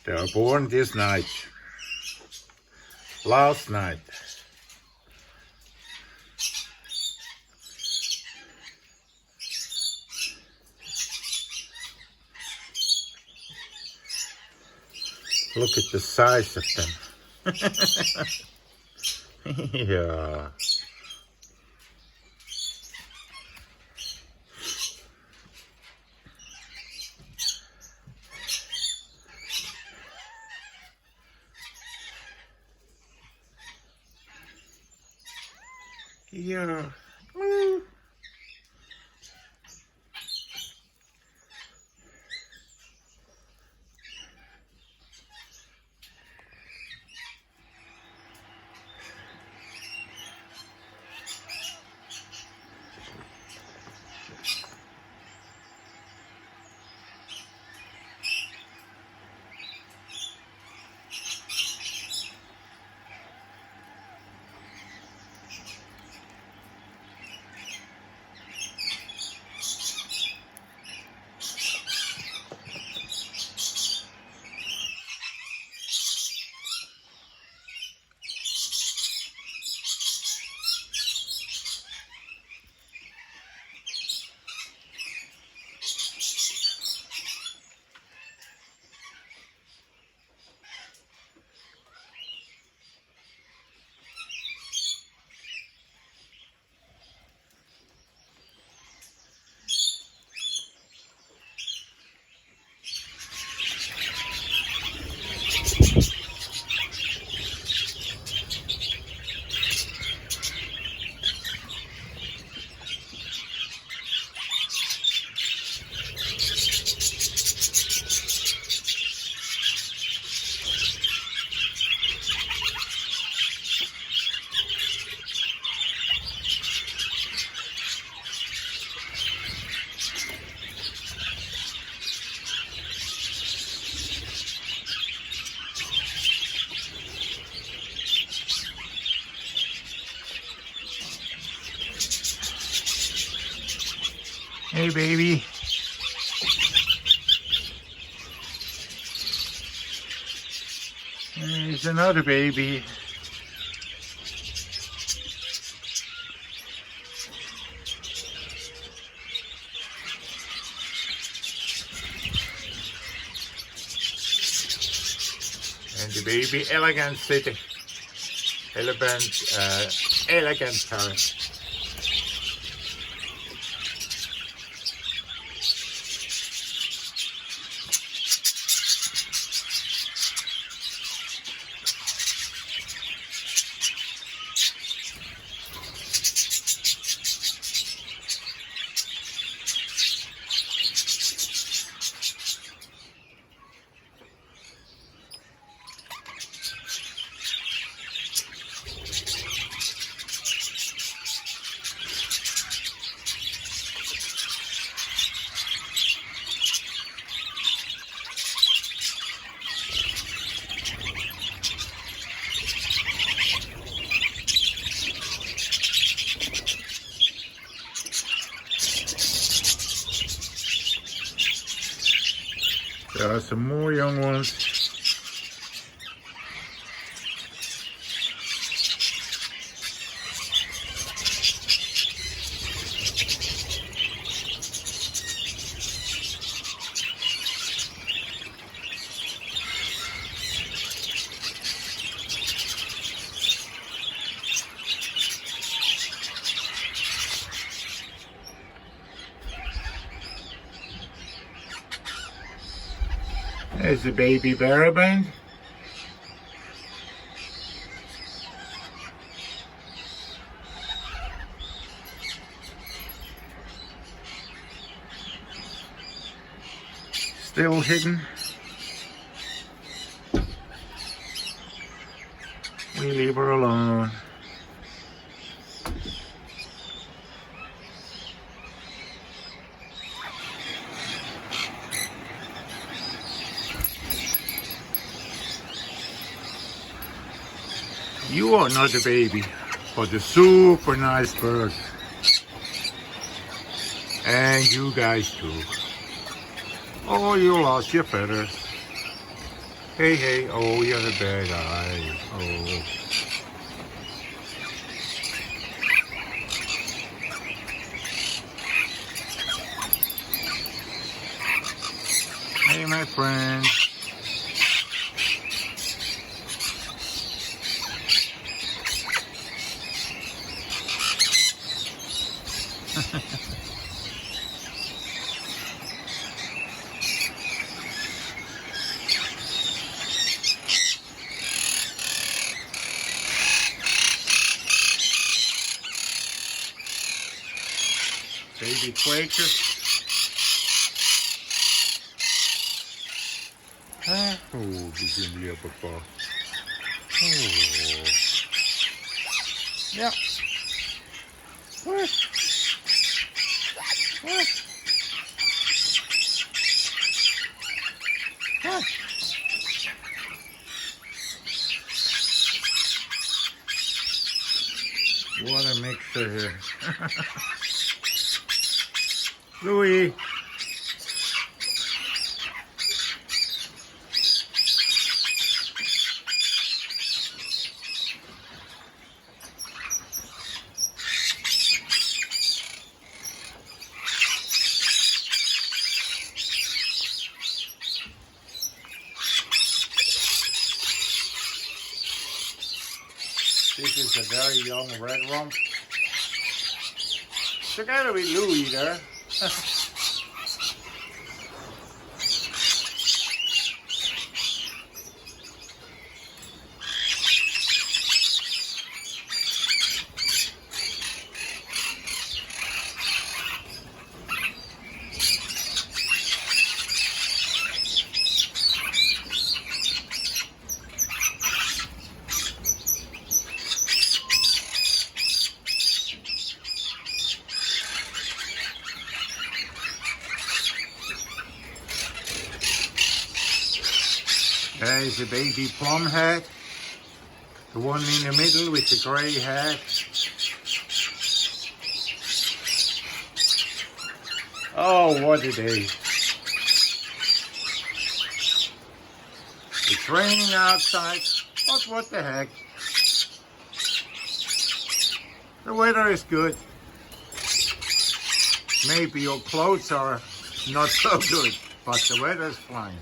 They are born this night. Last night. Look at the size of them. Yeah. Yeah. Hey, baby. There's another baby. And the baby elegant city. Elegant parrot. There are some more young ones. There's the baby baraband. Still hidden. We leave her alone. You are not a baby, but a super nice bird. And you guys too. Oh, you lost your feathers. Hey, hey, oh, you have a bad eye. Oh. Hey, my friend. Baby Quaker. Ah, oh, begin die papa. Oh. Ja. What? What? What? What a mixer here. Louis. This is a very young red rump. Together with Louis there. There's a baby plum head. The one in the middle with the grey head. Oh, what a day. It's raining outside, but what the heck. The weather is good. Maybe your clothes are not so good, but the weather's fine.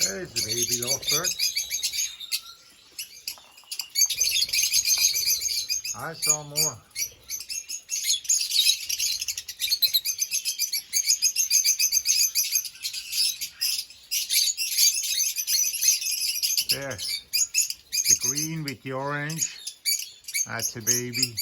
There's the baby lovebird. I saw more. There, the green with the orange. That's a baby.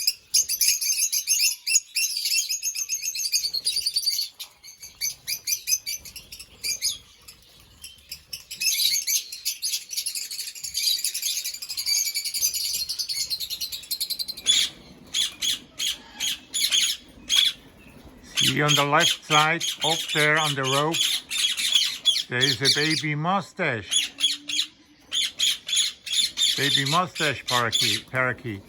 See on the left side, up there on the rope, there's a baby mustache. Baby mustache parakeet.